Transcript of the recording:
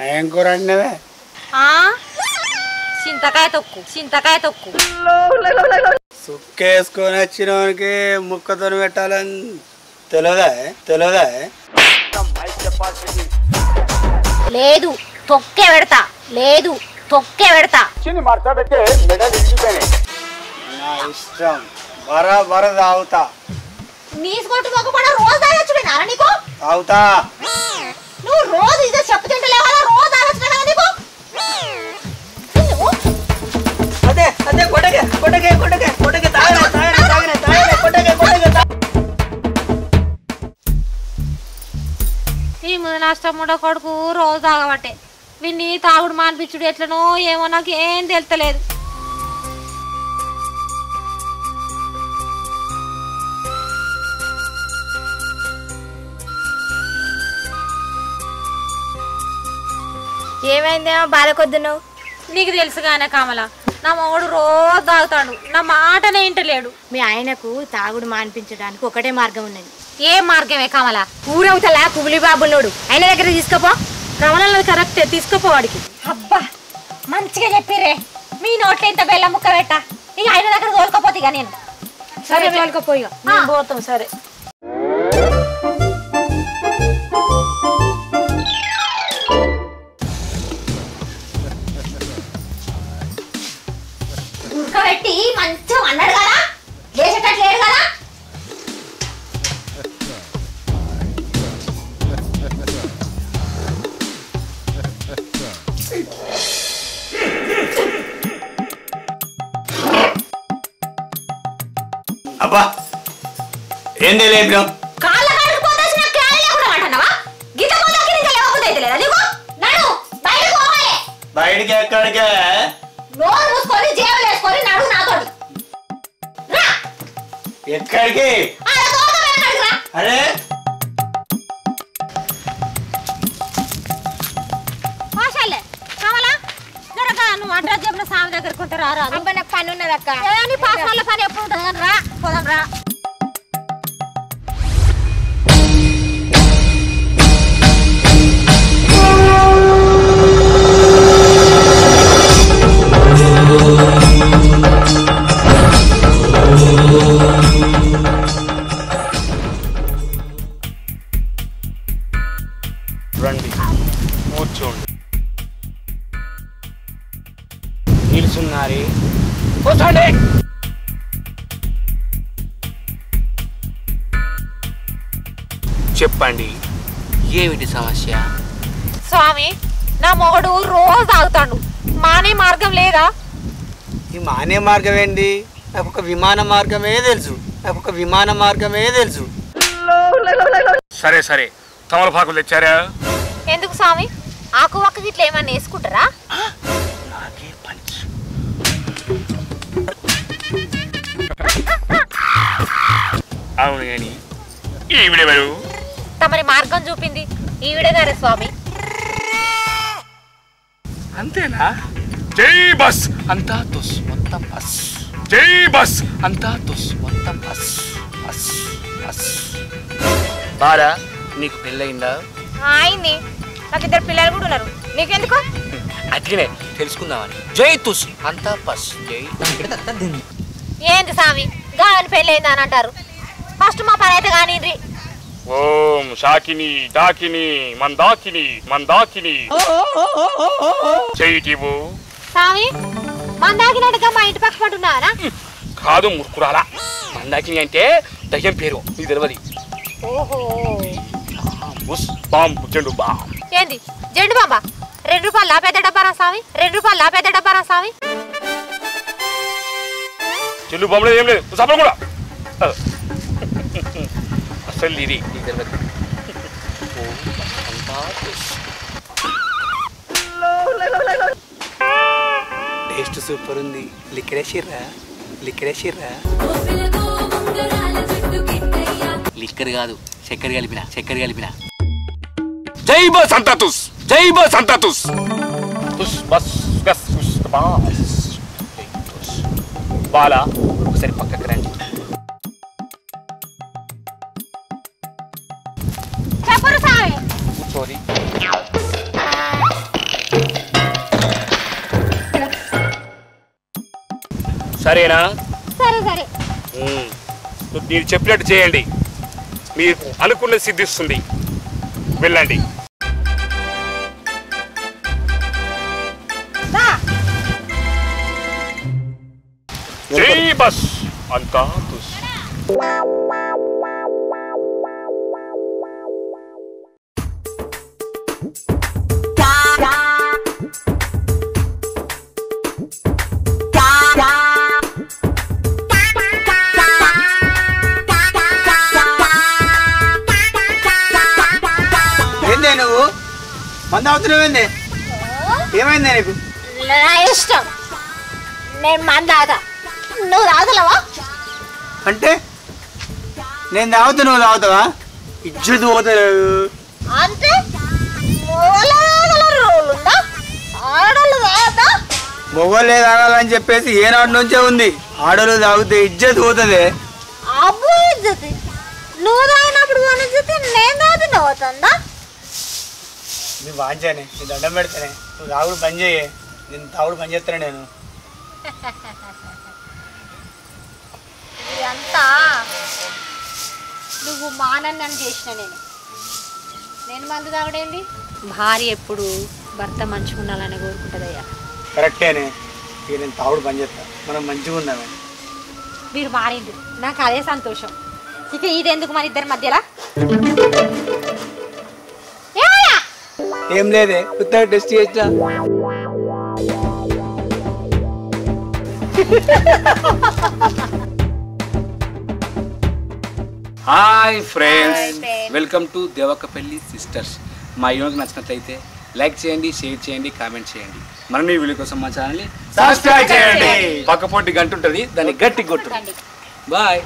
ఏం కూర అండినవే? చింతకాయ తొక్కు సుక్కేసుకొని వచ్చినోనికి ముక్కతో పెట్టాలని తెలియదా? లేదు తొక్కే పెడతా నా ఇష్టం బరాబర తాగుతా. నీసుకొట్టు మొక్కకుండా రోజు తాగొచ్చుడేనా నీకు? తాగుతా. నువ్వు రోజు ఇదే చెప్పు తింటలేవా? రోజు తాగొచ్చుడా నీకు? అదే కొట్టకే ఈ ముందు నష్టముండ కొడుకు రోజు తాగబట్టే విన్ని తాగుడు మానిపించుడు ఎట్లనో ఏమో నాకు ఏం తెలుస్తలేదు. ఏమైందేమో బాధ కొద్దున్నావు? నీకు తెలుసుగానే కమల, నా మొగుడు రోజు తాగుతాడు, నా మాటనే ఇంటలేడు. మీ ఆయనకు తాగుడు మానిపించడానికి ఒకటే మార్గం ఉన్నది. ఏ మార్గమే కమల? ఊరవుతలా కుబులి బాబున్నాడు, ఆయన దగ్గర తీసుకోపో. కమలన్నది కరెక్టే, తీసుకోపో వాడికి. అబ్బా మంచిగా చెప్పిరే. మీ నోట్లో ఇంత బెల్లం ముక్క పెట్ట ఇక ఆయన దగ్గర తోలుకపోతే ఇక నేను. సరే తోలుకపోయిగా మేము పోతాం. సరే ఉడకబెట్టి మంచిగా అన్నాడు కదా, లేచేటట్టు లేడు కదా. అబ్బా ఏంది లేదు కాళ్ళ కాళ్ళకు పోతాల్సిన క్యారీ లేకుండా అంటున్నావా? గీత పోతాకి ఇంకా లేవకుండా అయితే లేదా నీకు? నడు బయటకు పోవాలి. బయటికి ఎక్కడికే? నోరు మూసుకొని జేబులు వేసుకొని నడు నాతోటి. రా ఎక్కడికి? అలా తోట వెనకాడికి రా. అరే మాషాలే కమలా, జరగా నువ్వు అడ్రస్ చెప్పిన సామి దగ్గర కొంత రారాదు. అబ్బా నాకు పని ఉన్నది అక్క. నీ పాస్ వాళ్ళ పని ఎప్పుడు ఉంటుంది కానీ రా పోదాం రా. రండి కూర్చోండి. నిలుచున్నారే కూర్చోండి. చెప్పండి ఏమిటి సమస్య? స్వామి, నా మొగడు రోజు తాగుతాడు, మానే మార్గం లేదా? ఈ మానే మార్గం ఏంటి? నాకు ఒక విమాన మార్గమే తెలుసు. సరే తమలపాకులు తెచ్చారా? ఎందుకు స్వామి? ఆకు ఒక్క గిట్ల ఏమన్నా వేసుకుంటారా? నాకే పంచ్. అవును కానీ ఈవిడెవరు? తమరి మార్గం చూపింది ఈవిడే గారే స్వామి. అంతేనా? జై బస్ అంతా తుస్ మొత్తం బస్. జై బస్ అంతా తుస్ మొత్తం బస్ బస్ బస్. బారా నీకు పెళ్ళయిందా? ఆయన్ని నాకు 2 పిల్లలు కూడా ఉన్నారు. నీకెందుకు? అట్లనే తెలుసుకుందామని. జై తుస్ అంతా బస్ జై. ఏంది స్వామి గాని పెళ్ళైందా అని అంటారు? ఫస్ట్ మా పని అయితే కానీ ఓం శాకిని డాకిని మందాకిని చెయ్యిటివు. స్వామి మందాకినట్టుగా మా ఇంటి పక్క పట్టున్నారా? కాదు మురుకురాలా, మందాకిని అంటే దయ్యం పేరు, నీకు తెలియదు. ఓహో బుస్ బాంబు జెండు బాం. ఏంది జెండు బాంబా? 2 రూపాయలు పెద్ద డబ్బారా స్వామి? 2 రూపాయలు పెద్ద డబ్బారా స్వామి? చెల్లు బాంబులో ఏం లేదు, సపలు కూడా అసలు ఇది నీకు తెలియదు. టేస్ట్ సూపర్ ఉంది. లిక్కరేసిర్రా? లిక్కర్ కాదు, చక్కెర కలిపిన. జై బస్ అంతా తుస్ తుస్ బస్ గస్ తుస్ బాస్. బాలా ఒకసారి పక్కకి రండి. సరేనా? సరే సరే. మీరు చెప్పినట్టు చేయండి, మీరు అనుకున్నది సిద్ధిస్తుంది. వెళ్ళండి. జై బస్ అంతా తుస్. ఏందే నువ్వు మంద అవుతున్నావేంది? ఏమైందే నీకు? నా ఇష్టం, నేను మంద తాగుతా, నువ్వు తాగుతలేవా? అంటే నేను తాగుతా నువ్వు తాగుతావా? ఇజ్జత్ పోతలేదు. అంటే రూల్ ఉందా? ఆడోళ్ళు తాగుతా? మొగోళ్ళే తాగాలని చెప్పేసి ఏనాడు నుంచే ఉంది. ఆడోళ్ళు తాగితే ఇజ్జత్ పోతుంది. అబ్బు ఇజ్జతి, నువ్వు తాగినప్పుడు మన ఇజ్జతి నేను తాగితే అవుతుందా? నీ వాంచానే, నీ దండం పెడతానే, నువ్వు తాగుడు పని చేయి. నేను తాగుడు పని చేస్తానే. నేను ఇదంతా నువ్వు మానన్నని చేసిన నేను మందు తాగడేంది? భార్య ఎప్పుడు భర్త మంచిగా ఉండాలని కోరుకుంటుందయ్యా. కరెక్టేనే. ఇక నేను తాగుడు పని చేస్తా, మనం మంచిగా ఉందామే. మీరు మారిండు, నాకు అదే సంతోషం. ఇక ఇదెందుకు మన ఇద్దరి మధ్యలో? ఏం లేదే, కొత్తగా టెస్ట్ చేస్తా. Hi friends, welcome to Devakapalli sisters. మా యూనికి నచ్చినట్లయితే లైక్ చేయండి, షేర్ చేయండి, కామెంట్ చేయండి. మరిన్ని వీడియో కోసం మా ఛానల్ని సబ్స్క్రైబ్ చేయండి. పక్కపొంటి గంట ఉంటుంది, దాన్ని గట్టి కొట్టు. బాయ్.